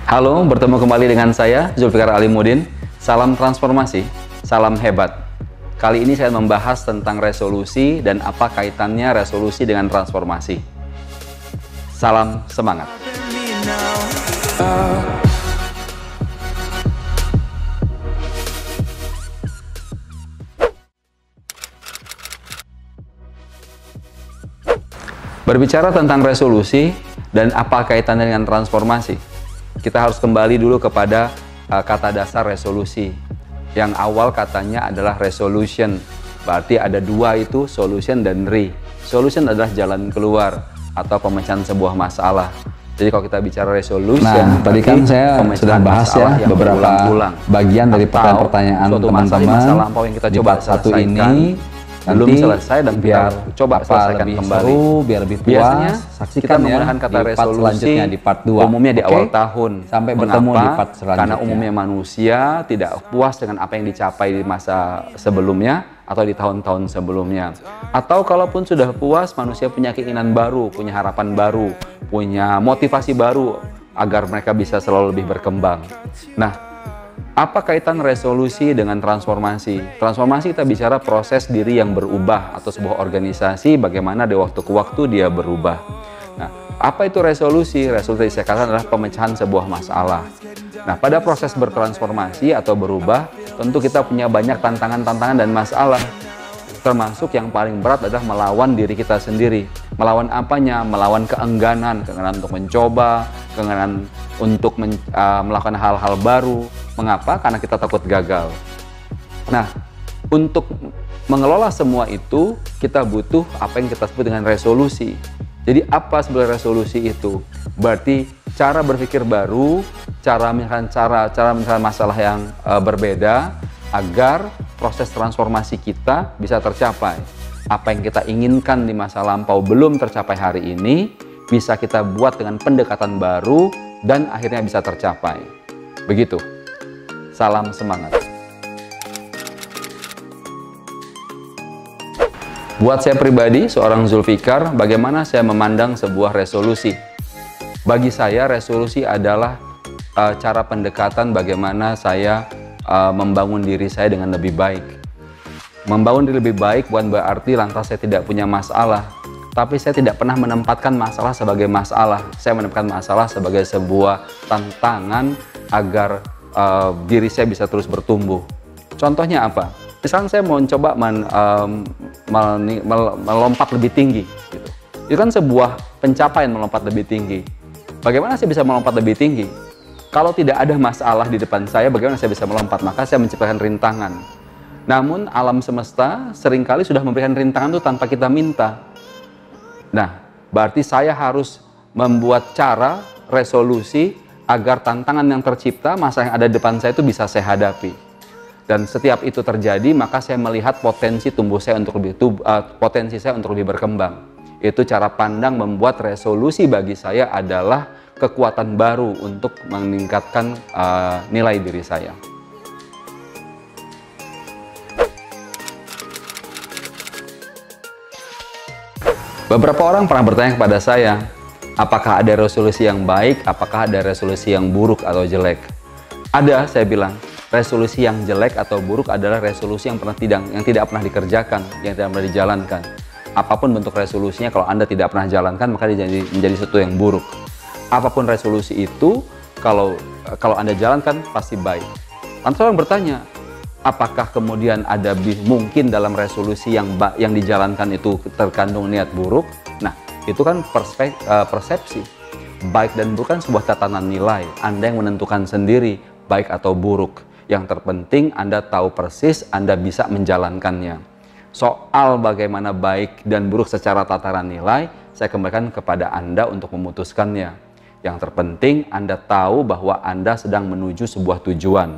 Halo, bertemu kembali dengan saya, Zulfikar Alimuddin. Salam transformasi, salam hebat. Kali ini saya membahas tentang resolusi dan apa kaitannya resolusi dengan transformasi. Salam semangat. Berbicara tentang resolusi dan apa kaitannya dengan transformasi, kita harus kembali dulu kepada kata dasar resolusi. Yang awal katanya adalah resolution, berarti ada dua itu, solution dan re. Solution adalah jalan keluar atau pemecahan sebuah masalah. Jadi kalau kita bicara resolution, tadi kan saya sudah bahas ya beberapa bagian dari pertanyaan teman-teman yang kita coba satu ini. Belum selesai dan biar coba selesaikan lebih kembali. Seru, biar lebih puas. Biasanya saksikan kita menggunakan ya, kata di part resolusi selanjutnya di part 2. Umumnya di awal tahun. Sampai bertemu di part selanjutnya. Karena umumnya manusia tidak puas dengan apa yang dicapai di masa sebelumnya atau di tahun-tahun sebelumnya. Atau kalaupun sudah puas, manusia punya keinginan baru, punya harapan baru, punya motivasi baru agar mereka bisa selalu lebih berkembang. Nah, apa kaitan resolusi dengan transformasi? Transformasi kita bicara proses diri yang berubah atau sebuah organisasi bagaimana dari waktu ke waktu dia berubah. Nah, apa itu resolusi? Resolusi saya katakan adalah pemecahan sebuah masalah. Nah, pada proses bertransformasi atau berubah, tentu kita punya banyak tantangan-tantangan dan masalah. Termasuk yang paling berat adalah melawan diri kita sendiri. Melawan apanya? Melawan keengganan untuk mencoba, keengganan untuk melakukan hal-hal baru. Mengapa? Karena kita takut gagal. Nah, untuk mengelola semua itu, kita butuh apa yang kita sebut dengan resolusi. Jadi apa sebenarnya resolusi itu? Berarti cara berpikir baru, cara menyelesaikan masalah yang berbeda agar proses transformasi kita bisa tercapai. Apa yang kita inginkan di masa lampau belum tercapai hari ini, bisa kita buat dengan pendekatan baru dan akhirnya bisa tercapai. Begitu. Salam semangat. Buat saya pribadi, seorang Zulfikar, bagaimana saya memandang sebuah resolusi? Bagi saya, resolusi adalah cara pendekatan bagaimana saya membangun diri saya dengan lebih baik. Membangun diri lebih baik bukan berarti lantas saya tidak punya masalah, tapi saya tidak pernah menempatkan masalah sebagai masalah. Saya menempatkan masalah sebagai sebuah tantangan agar diri saya bisa terus bertumbuh. Contohnya apa? Misalnya saya mau coba melompat lebih tinggi, gitu. Itu kan sebuah pencapaian melompat lebih tinggi. Bagaimana saya bisa melompat lebih tinggi? Kalau tidak ada masalah di depan saya, bagaimana saya bisa melompat? Maka saya menciptakan rintangan. Namun alam semesta seringkali sudah memberikan rintangan itu tanpa kita minta. Nah, berarti saya harus membuat cara, resolusi, agar tantangan yang tercipta, masalah yang ada di depan saya itu bisa saya hadapi. Dan setiap itu terjadi, maka saya melihat potensi tumbuh saya untuk lebih berkembang. Itu cara pandang membuat resolusi bagi saya adalah kekuatan baru untuk meningkatkan nilai diri saya. Beberapa orang pernah bertanya kepada saya, apakah ada resolusi yang baik, apakah ada resolusi yang buruk atau jelek? Ada, saya bilang. Resolusi yang jelek atau buruk adalah resolusi yang tidak pernah dikerjakan, yang tidak pernah dijalankan. Apapun bentuk resolusinya, kalau Anda tidak pernah jalankan, maka menjadi sesuatu yang buruk. Apapun resolusi itu, kalau Anda jalankan, pasti baik. Lantas orang bertanya, apakah kemudian ada mungkin dalam resolusi yang dijalankan itu terkandung niat buruk? Nah, itu kan persepsi. Baik dan buruk kan sebuah tatanan nilai. Anda yang menentukan sendiri, baik atau buruk. Yang terpenting Anda tahu persis, Anda bisa menjalankannya. Soal bagaimana baik dan buruk secara tataran nilai, saya kembalikan kepada Anda untuk memutuskannya. Yang terpenting Anda tahu bahwa Anda sedang menuju sebuah tujuan.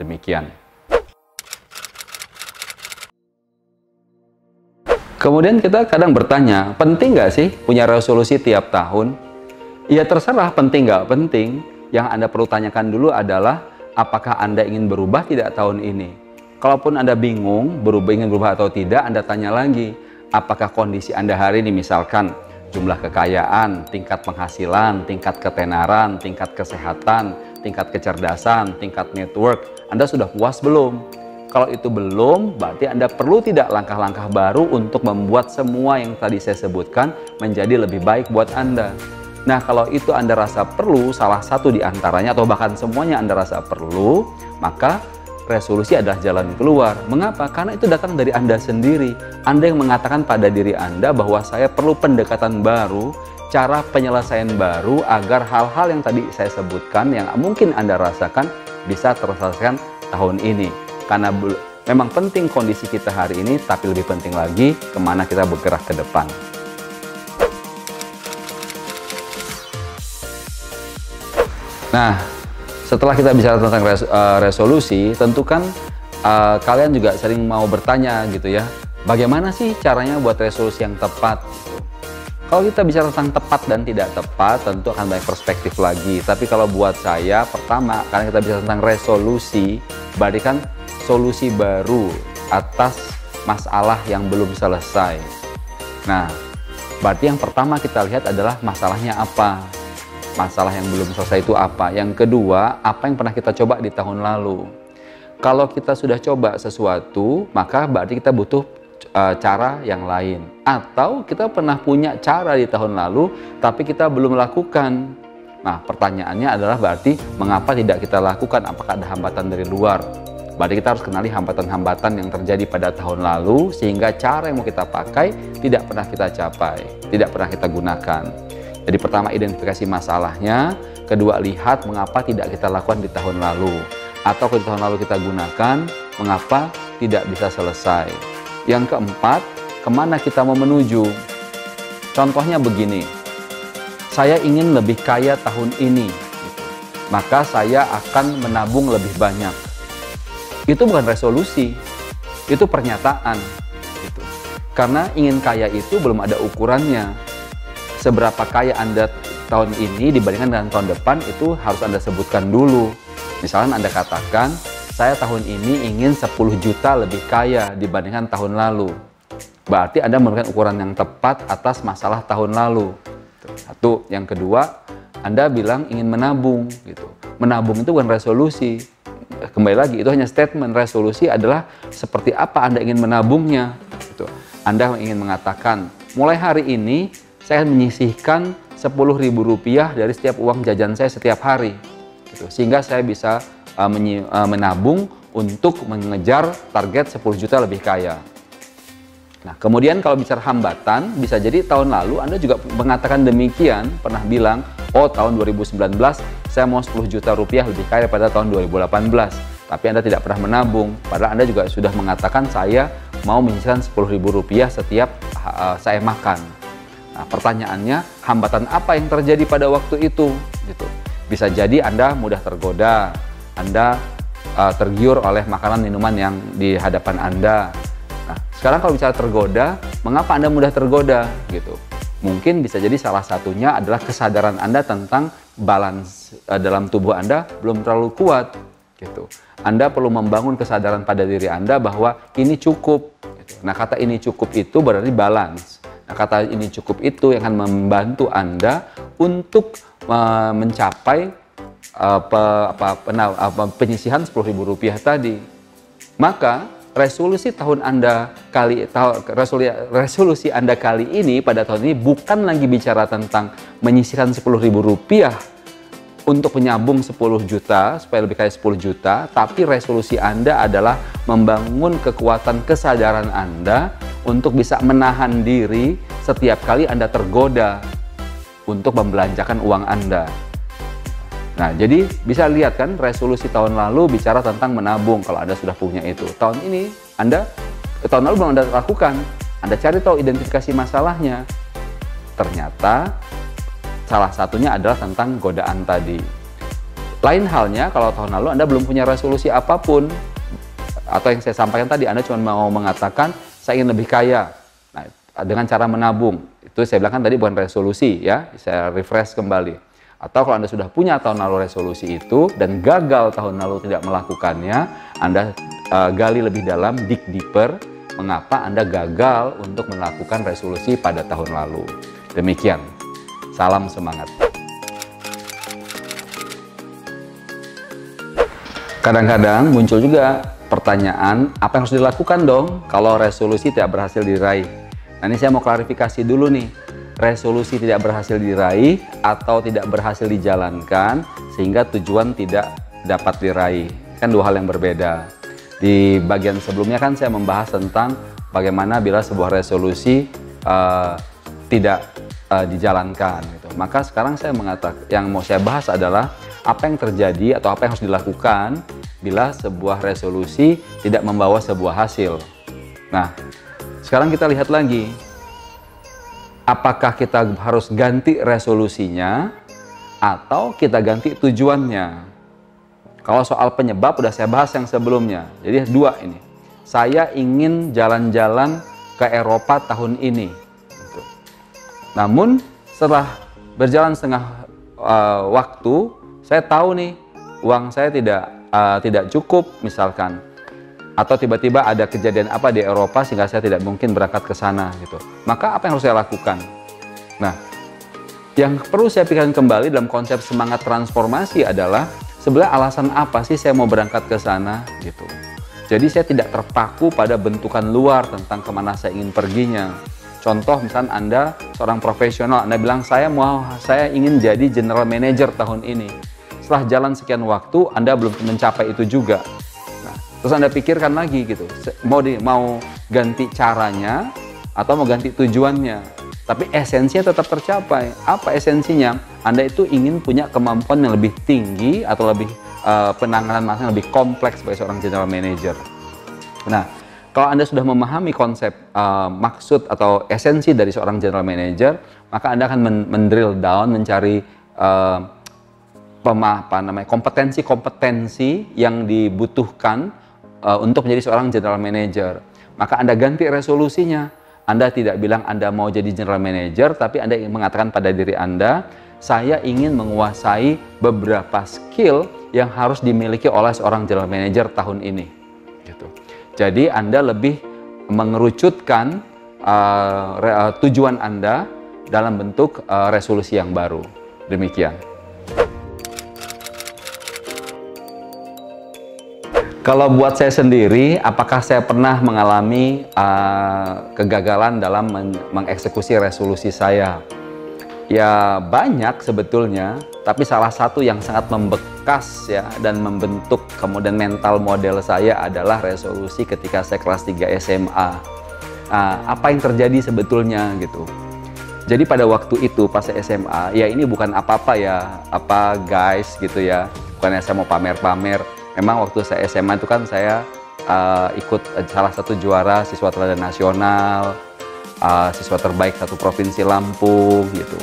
Demikian. Kemudian kita kadang bertanya, penting nggak sih punya resolusi tiap tahun? Ya terserah penting nggak penting. Yang Anda perlu tanyakan dulu adalah, apakah Anda ingin berubah tidak tahun ini? Kalaupun Anda bingung ingin berubah atau tidak, Anda tanya lagi, apakah kondisi Anda hari ini, misalkan jumlah kekayaan, tingkat penghasilan, tingkat ketenaran, tingkat kesehatan, tingkat kecerdasan, tingkat network, Anda sudah puas belum? Kalau itu belum, berarti Anda perlu tidak langkah-langkah baru untuk membuat semua yang tadi saya sebutkan menjadi lebih baik buat Anda. Nah, kalau itu Anda rasa perlu, salah satu di antaranya atau bahkan semuanya Anda rasa perlu, maka resolusi adalah jalan keluar. Mengapa? Karena itu datang dari Anda sendiri. Anda yang mengatakan pada diri Anda bahwa saya perlu pendekatan baru, cara penyelesaian baru agar hal-hal yang tadi saya sebutkan yang mungkin Anda rasakan bisa terselesaikan tahun ini. Karena memang penting kondisi kita hari ini, tapi lebih penting lagi kemana kita bergerak ke depan. Nah, setelah kita bicara tentang resolusi, tentu kan kalian juga sering mau bertanya gitu ya, bagaimana sih caranya buat resolusi yang tepat? Gitu. Kalau kita bicara tentang tepat dan tidak tepat, tentu akan banyak perspektif lagi. Tapi kalau buat saya, pertama, karena kita bicara tentang resolusi, berarti kan solusi baru atas masalah yang belum selesai. Nah, berarti yang pertama kita lihat adalah masalahnya apa. Masalah yang belum selesai itu apa. Yang kedua, apa yang pernah kita coba di tahun lalu. Kalau kita sudah coba sesuatu, maka berarti kita butuh cara yang lain. Atau kita pernah punya cara di tahun lalu, tapi kita belum lakukan. Nah, pertanyaannya adalah berarti mengapa tidak kita lakukan? Apakah ada hambatan dari luar? Berarti kita harus kenali hambatan-hambatan yang terjadi pada tahun lalu, sehingga cara yang mau kita pakai tidak pernah kita capai, tidak pernah kita gunakan. Jadi pertama, identifikasi masalahnya. Kedua, lihat mengapa tidak kita lakukan di tahun lalu. Atau di tahun lalu kita gunakan, mengapa tidak bisa selesai. Yang keempat, kemana kita mau menuju. Contohnya begini, saya ingin lebih kaya tahun ini, maka saya akan menabung lebih banyak. Itu bukan resolusi, itu pernyataan. Gitu. Karena ingin kaya itu belum ada ukurannya. Seberapa kaya Anda tahun ini dibandingkan dengan tahun depan itu harus Anda sebutkan dulu. Misalnya Anda katakan, saya tahun ini ingin 10 juta lebih kaya dibandingkan tahun lalu. Berarti Anda memberikan ukuran yang tepat atas masalah tahun lalu. Satu. Yang kedua, Anda bilang ingin menabung. Gitu. Menabung itu bukan resolusi. Kembali lagi, itu hanya statement. Resolusi adalah seperti apa Anda ingin menabungnya. Gitu. Anda ingin mengatakan, mulai hari ini saya akan menyisihkan Rp10.000 dari setiap uang jajan saya setiap hari. Gitu. Sehingga saya bisa menabung untuk mengejar target 10 juta lebih kaya. Nah, kemudian kalau bicara hambatan, bisa jadi tahun lalu Anda juga mengatakan demikian, pernah bilang, oh tahun 2019 saya mau 10 juta rupiah lebih kaya pada tahun 2018. Tapi Anda tidak pernah menabung, padahal Anda juga sudah mengatakan saya mau menyisihkan Rp10.000 setiap saya makan. Nah, pertanyaannya, hambatan apa yang terjadi pada waktu itu? Gitu. Bisa jadi Anda mudah tergoda, Anda tergiur oleh makanan minuman yang di hadapan Anda. Nah, sekarang kalau bicara tergoda, mengapa Anda mudah tergoda? Gitu. Mungkin bisa jadi salah satunya adalah kesadaran Anda tentang balance dalam tubuh Anda belum terlalu kuat. Gitu. Anda perlu membangun kesadaran pada diri Anda bahwa ini cukup. Gitu. Nah, kata ini cukup itu berarti balance. Nah, kata ini cukup itu yang akan membantu Anda untuk mencapai penyisihan Rp10.000 tadi. Maka resolusi tahun Anda resolusi Anda kali ini pada tahun ini bukan lagi bicara tentang menyisihkan Rp10.000 untuk menyambung 10 juta supaya lebih kaya 10 juta, tapi resolusi Anda adalah membangun kekuatan kesadaran Anda untuk bisa menahan diri setiap kali Anda tergoda untuk membelanjakan uang Anda. Nah, jadi bisa lihat kan, resolusi tahun lalu bicara tentang menabung kalau Anda sudah punya itu. Tahun ini tahun lalu belum Anda lakukan. Anda cari tahu identifikasi masalahnya. Ternyata salah satunya adalah tentang godaan tadi. Lain halnya kalau tahun lalu Anda belum punya resolusi apapun, atau yang saya sampaikan tadi, Anda cuma mau mengatakan saya ingin lebih kaya. Nah, dengan cara menabung. Itu saya bilang kan tadi bukan resolusi ya, saya refresh kembali. Atau kalau Anda sudah punya tahun lalu resolusi itu dan gagal tahun lalu tidak melakukannya, Anda gali lebih dalam, dig deeper, mengapa Anda gagal untuk melakukan resolusi pada tahun lalu. Demikian, salam semangat. Kadang-kadang muncul juga pertanyaan, apa yang harus dilakukan dong kalau resolusi tidak berhasil diraih? Nah, ini saya mau klarifikasi dulu nih. Resolusi tidak berhasil diraih atau tidak berhasil dijalankan sehingga tujuan tidak dapat diraih. Kan dua hal yang berbeda. Di bagian sebelumnya kan saya membahas tentang bagaimana bila sebuah resolusi tidak dijalankan gitu. Maka sekarang saya mengatakan, yang mau saya bahas adalah apa yang terjadi atau apa yang harus dilakukan bila sebuah resolusi tidak membawa sebuah hasil. Nah, sekarang kita lihat lagi, apakah kita harus ganti resolusinya atau kita ganti tujuannya. Kalau soal penyebab udah saya bahas yang sebelumnya, jadi dua ini. Saya ingin jalan-jalan ke Eropa tahun ini. Namun setelah berjalan setengah waktu, saya tahu nih uang saya tidak cukup misalkan, atau tiba-tiba ada kejadian apa di Eropa sehingga saya tidak mungkin berangkat ke sana gitu. Maka apa yang harus saya lakukan? Nah, yang perlu saya pikirkan kembali dalam konsep semangat transformasi adalah sebenarnya alasan apa sih saya mau berangkat ke sana gitu. Jadi saya tidak terpaku pada bentukan luar tentang kemana saya ingin perginya. Contoh misalnya Anda seorang profesional, Anda bilang saya ingin jadi general manager tahun ini. Setelah jalan sekian waktu, Anda belum mencapai itu juga. Nah, terus Anda pikirkan lagi gitu, mau ganti caranya atau mau ganti tujuannya. Tapi esensinya tetap tercapai. Apa esensinya? Anda itu ingin punya kemampuan yang lebih tinggi atau lebih penanganan masalah yang lebih kompleks sebagai seorang general manager. Nah, kalau Anda sudah memahami konsep maksud atau esensi dari seorang general manager, maka Anda akan mendrill down, mencari kompetensi-kompetensi yang dibutuhkan untuk menjadi seorang general manager. Maka Anda ganti resolusinya. Anda tidak bilang Anda mau jadi general manager, tapi Anda mengatakan pada diri Anda, saya ingin menguasai beberapa skill yang harus dimiliki oleh seorang general manager tahun ini. Gitu. Jadi Anda lebih mengerucutkan tujuan Anda dalam bentuk resolusi yang baru. Demikian. Kalau buat saya sendiri, apakah saya pernah mengalami kegagalan dalam mengeksekusi resolusi saya? Ya banyak sebetulnya, tapi salah satu yang sangat membekas ya dan membentuk kemudian mental model saya adalah resolusi ketika saya kelas 3 SMA. Apa yang terjadi sebetulnya gitu? Jadi pada waktu itu pas SMA, ya ini bukan apa-apa ya, guys gitu ya, bukannya saya mau pamer-pamer. Memang waktu saya SMA itu kan saya ikut salah satu juara siswa teladan nasional, siswa terbaik satu provinsi Lampung gitu.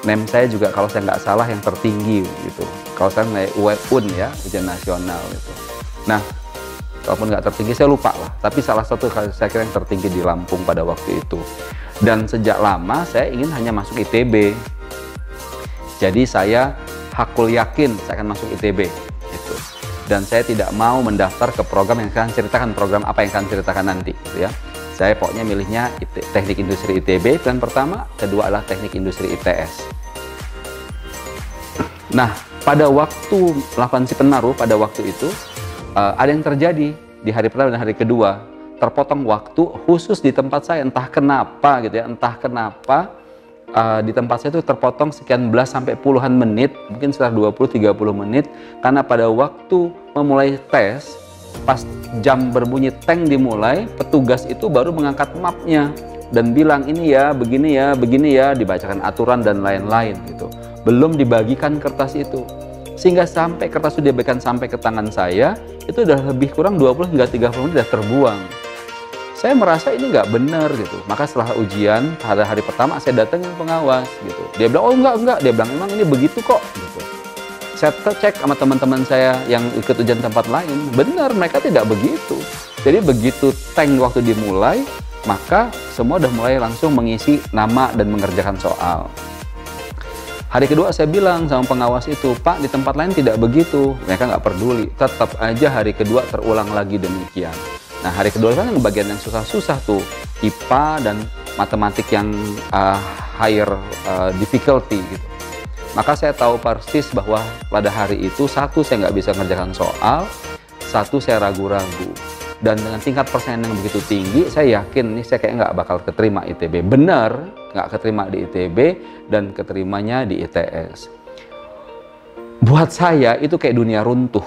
NEM saya juga kalau saya nggak salah yang tertinggi gitu. Kalau saya nilai UN ya, ujian nasional gitu. Nah, walaupun nggak tertinggi saya lupa lah. Tapi salah satu saya kira yang tertinggi di Lampung pada waktu itu. Dan sejak lama saya ingin hanya masuk ITB. Jadi saya hakul yakin saya akan masuk ITB. Gitu. Dan saya tidak mau mendaftar ke program yang akan ceritakan program apa yang akan ceritakan nanti gitu ya. Saya pokoknya milihnya teknik industri ITB dan pertama, kedua adalah teknik industri ITS. Nah, pada waktu melakukan si penaruh pada waktu itu ada yang terjadi di hari pertama dan hari kedua, terpotong waktu khusus di tempat saya, entah kenapa gitu ya, entah kenapa di tempat saya itu terpotong sekian belas sampai puluhan menit, mungkin sekitar 20-30 menit, karena pada waktu memulai tes, pas jam berbunyi teng dimulai, petugas itu baru mengangkat mapnya dan bilang ini ya, begini ya, dibacakan aturan dan lain-lain gitu. Belum dibagikan kertas itu. Sehingga sampai kertas itu dibagikan sampai ke tangan saya, itu udah lebih kurang 20 hingga 30 menit sudah terbuang. Saya merasa ini nggak benar gitu. Maka setelah ujian pada hari pertama saya datangin pengawas gitu. Dia bilang oh enggak. Dia bilang emang ini begitu kok gitu. Saya cek sama teman-teman saya yang ikut ujian tempat lain, benar mereka tidak begitu. Jadi begitu tank waktu dimulai, maka semua udah mulai langsung mengisi nama dan mengerjakan soal. Hari kedua saya bilang sama pengawas itu, Pak di tempat lain tidak begitu. Mereka nggak peduli. Tetap aja hari kedua terulang lagi demikian. Nah hari kedua kan yang bagian yang susah-susah tuh, IPA dan matematik yang higher difficulty gitu. Maka saya tahu persis bahwa pada hari itu, satu saya nggak bisa mengerjakan soal, satu saya ragu-ragu. Dan dengan tingkat persaingan yang begitu tinggi, saya yakin nih saya kayak nggak bakal keterima ITB. Benar, nggak keterima di ITB dan keterimanya di ITS. Buat saya itu kayak dunia runtuh.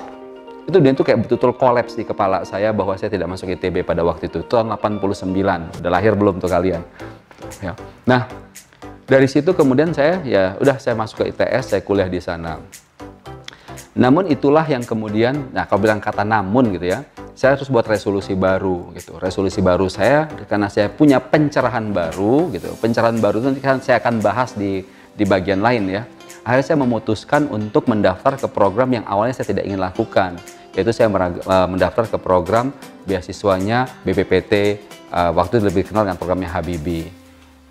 Itu dia tuh kayak betul-betul kolaps di kepala saya bahwa saya tidak masuk ITB pada waktu itu. Tahun 89, udah lahir belum tuh kalian? Ya. Nah, dari situ kemudian saya saya masuk ke ITS, saya kuliah di sana. Namun itulah yang kemudian, nah kalau bilang kata namun gitu ya, saya harus buat resolusi baru gitu. Resolusi baru saya karena saya punya pencerahan baru gitu. Pencerahan baru itu nanti saya akan bahas di bagian lain ya. Akhirnya saya memutuskan untuk mendaftar ke program yang awalnya saya tidak ingin lakukan, yaitu saya mendaftar ke program beasiswanya BPPT, waktu itu lebih kenal dengan programnya Habibie.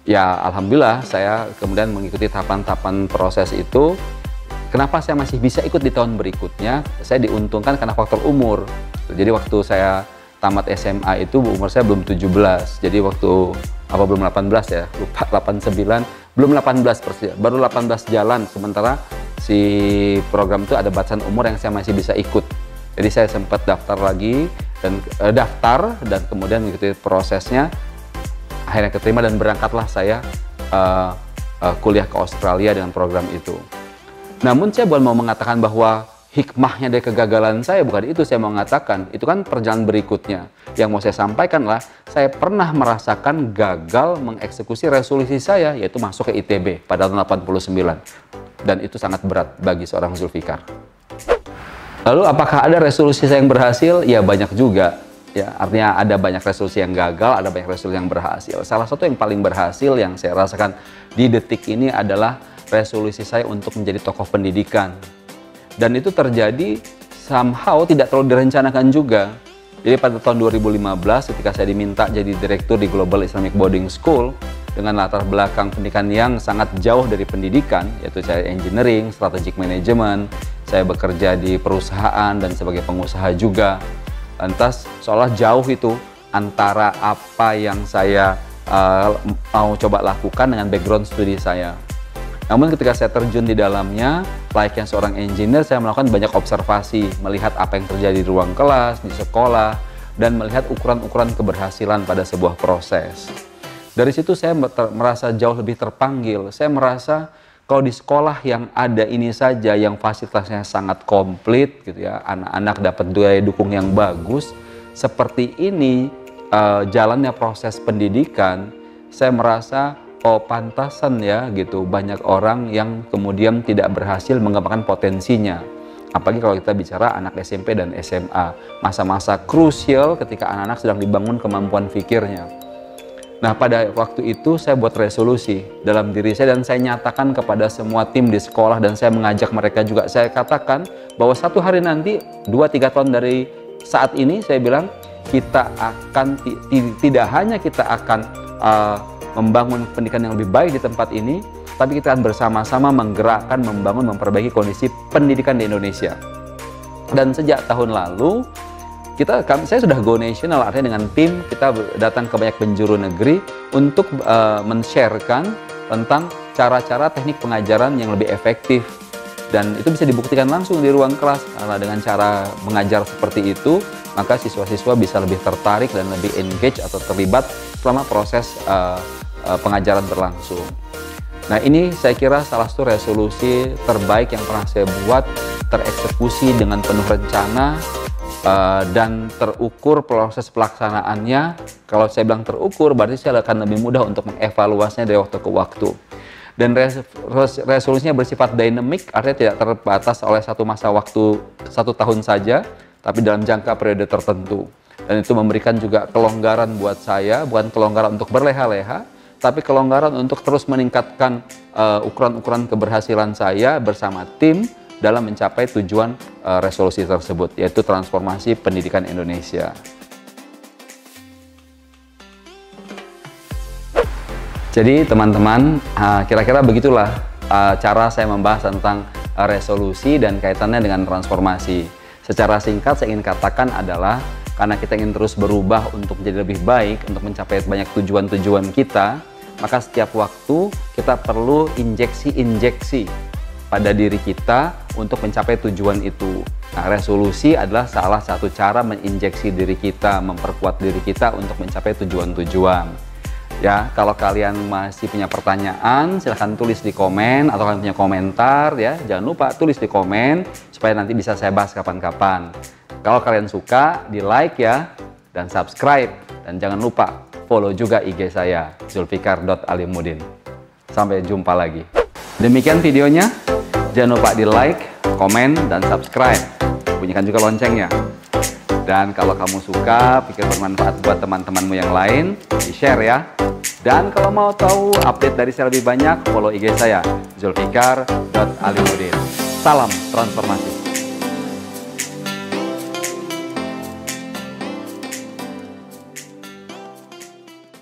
Ya alhamdulillah saya kemudian mengikuti tahapan-tahapan proses itu. Kenapa saya masih bisa ikut di tahun berikutnya? Saya diuntungkan karena faktor umur. Jadi waktu saya tamat SMA itu umur saya belum 17. Jadi waktu belum 18 ya, lupa 89, belum 18 persis, baru 18 jalan. Sementara si program itu ada batasan umur yang saya masih bisa ikut. Jadi saya sempat daftar lagi dan kemudian mengikuti prosesnya. Akhirnya keterima dan berangkatlah saya kuliah ke Australia dengan program itu. Namun saya bukan mau mengatakan bahwa hikmahnya dari kegagalan saya, bukan itu saya mau mengatakan. Itu kan perjalanan berikutnya. Yang mau saya sampaikan lah, saya pernah merasakan gagal mengeksekusi resolusi saya, yaitu masuk ke ITB pada tahun 89. Dan itu sangat berat bagi seorang Zulfikar. Lalu apakah ada resolusi saya yang berhasil? Ya banyak juga. Ya, artinya ada banyak resolusi yang gagal, ada banyak resolusi yang berhasil. Salah satu yang paling berhasil yang saya rasakan di detik ini adalah resolusi saya untuk menjadi tokoh pendidikan. Dan itu terjadi somehow tidak terlalu direncanakan juga. Jadi pada tahun 2015 ketika saya diminta jadi direktur di Global Islamic Boarding School dengan latar belakang pendidikan yang sangat jauh dari pendidikan, yaitu saya engineering, strategic management, saya bekerja di perusahaan dan sebagai pengusaha juga. Lantas seolah jauh itu antara apa yang saya mau coba lakukan dengan background studi saya. Namun ketika saya terjun di dalamnya, layaknya seorang engineer, saya melakukan banyak observasi, melihat apa yang terjadi di ruang kelas, di sekolah, dan melihat ukuran-ukuran keberhasilan pada sebuah proses. Dari situ saya merasa jauh lebih terpanggil. Saya merasa kalau di sekolah yang ada ini saja, yang fasilitasnya sangat komplit, gitu ya, anak-anak dapat daya dukung yang bagus, seperti ini jalannya proses pendidikan, saya merasa pantasan ya gitu banyak orang yang kemudian tidak berhasil mengembangkan potensinya. Apalagi kalau kita bicara anak SMP dan SMA, masa-masa krusial ketika anak-anak sedang dibangun kemampuan pikirnya. Nah pada waktu itu saya buat resolusi dalam diri saya dan saya nyatakan kepada semua tim di sekolah dan saya mengajak mereka juga. Saya katakan bahwa satu hari nanti 2-3 tahun dari saat ini saya bilang kita akan tidak hanya kita akan membangun pendidikan yang lebih baik di tempat ini, tapi kita akan bersama-sama menggerakkan, membangun, memperbaiki kondisi pendidikan di Indonesia. Dan sejak tahun lalu, saya sudah go national, artinya dengan tim kita datang ke banyak penjuru negeri untuk men-sharekan tentang cara-cara teknik pengajaran yang lebih efektif. Dan itu bisa dibuktikan langsung di ruang kelas, karena dengan cara mengajar seperti itu, maka siswa-siswa bisa lebih tertarik dan lebih engage atau terlibat selama proses pengajaran berlangsung. Nah ini saya kira salah satu resolusi terbaik yang pernah saya buat, tereksekusi dengan penuh rencana dan terukur proses pelaksanaannya. Kalau saya bilang terukur, berarti saya akan lebih mudah untuk mengevaluasinya dari waktu ke waktu. Dan resolusinya bersifat dynamic, artinya tidak terbatas oleh satu masa waktu 1 tahun saja, tapi dalam jangka periode tertentu. Dan itu memberikan juga kelonggaran buat saya, bukan kelonggaran untuk berleha-leha, tapi kelonggaran untuk terus meningkatkan ukuran-ukuran keberhasilan saya bersama tim dalam mencapai tujuan resolusi tersebut, yaitu transformasi pendidikan Indonesia. Jadi teman-teman, kira-kira begitulah cara saya membahas tentang resolusi dan kaitannya dengan transformasi. Secara singkat saya ingin katakan adalah karena kita ingin terus berubah untuk menjadi lebih baik, untuk mencapai banyak tujuan-tujuan kita, maka setiap waktu kita perlu injeksi-injeksi pada diri kita untuk mencapai tujuan itu. Nah, resolusi adalah salah satu cara menginjeksi diri kita, memperkuat diri kita untuk mencapai tujuan-tujuan. Ya, kalau kalian masih punya pertanyaan, silahkan tulis di komen, atau kalian punya komentar ya, jangan lupa tulis di komen supaya nanti bisa saya bahas kapan-kapan. Kalau kalian suka, di like ya, dan subscribe, dan jangan lupa follow juga IG saya, zulfikar.alimudin. Sampai jumpa lagi. Demikian videonya, jangan lupa di like, komen, dan subscribe. Bunyikan juga loncengnya. Dan kalau kamu suka, pikir bermanfaat buat teman-temanmu yang lain, di-share ya. Dan kalau mau tahu update dari saya lebih banyak, follow IG saya, zulfikar.alimudin. Salam transformasi.